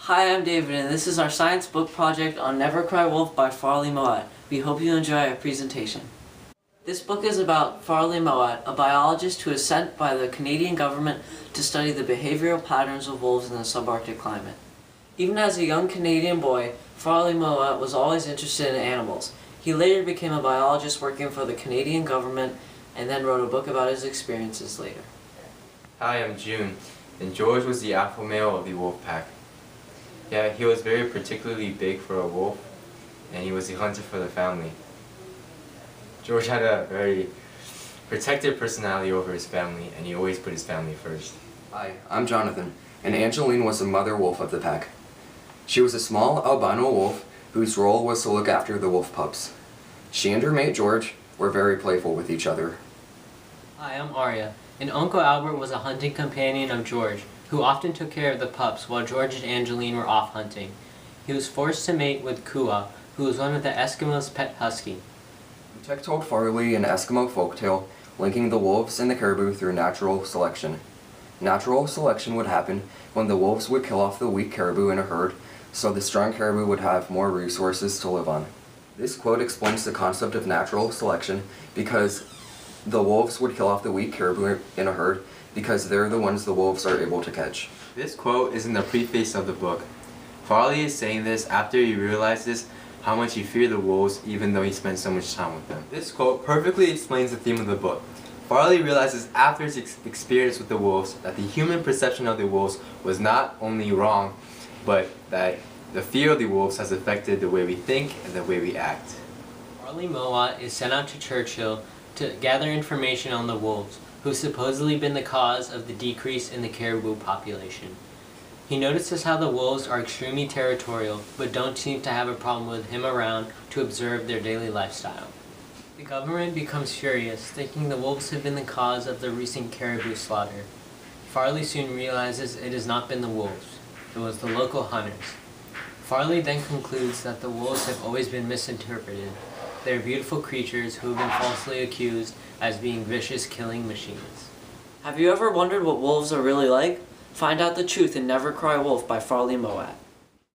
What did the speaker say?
Hi, I'm David, and this is our science book project on Never Cry Wolf by Farley Mowat. We hope you enjoy our presentation. This book is about Farley Mowat, a biologist who is sent by the Canadian government to study the behavioral patterns of wolves in the subarctic climate. Even as a young Canadian boy, Farley Mowat was always interested in animals. He later became a biologist working for the Canadian government and then wrote a book about his experiences later. Hi, I'm June, and George was the alpha male of the wolf pack. Yeah, he was very particularly big for a wolf, and he was the hunter for the family. George had a very protective personality over his family, and he always put his family first. Hi, I'm Jonathan, and Angeline was the mother wolf of the pack. She was a small albino wolf whose role was to look after the wolf pups. She and her mate George were very playful with each other. Hi, I'm Arya, and Uncle Albert was a hunting companion of George, who often took care of the pups while George and Angeline were off hunting. He was forced to mate with Kua, who was one of the Eskimos' pet husky. Tech told Farley an Eskimo folktale linking the wolves and the caribou through natural selection. Natural selection would happen when the wolves would kill off the weak caribou in a herd, so the strong caribou would have more resources to live on. This quote explains the concept of natural selection because the wolves would kill off the weak caribou in a herd because they're the ones the wolves are able to catch. This quote is in the preface of the book. Farley is saying this after he realizes how much he feared the wolves even though he spent so much time with them. This quote perfectly explains the theme of the book. Farley realizes after his experience with the wolves that the human perception of the wolves was not only wrong, but that the fear of the wolves has affected the way we think and the way we act. Farley Mowat is sent out to Churchill to gather information on the wolves, who've supposedly been the cause of the decrease in the caribou population. He notices how the wolves are extremely territorial, but don't seem to have a problem with him around to observe their daily lifestyle. The government becomes furious, thinking the wolves have been the cause of the recent caribou slaughter. Farley soon realizes it has not been the wolves, it was the local hunters. Farley then concludes that the wolves have always been misinterpreted. They are beautiful creatures who have been falsely accused as being vicious killing machines. Have you ever wondered what wolves are really like? Find out the truth in Never Cry Wolf by Farley Mowat.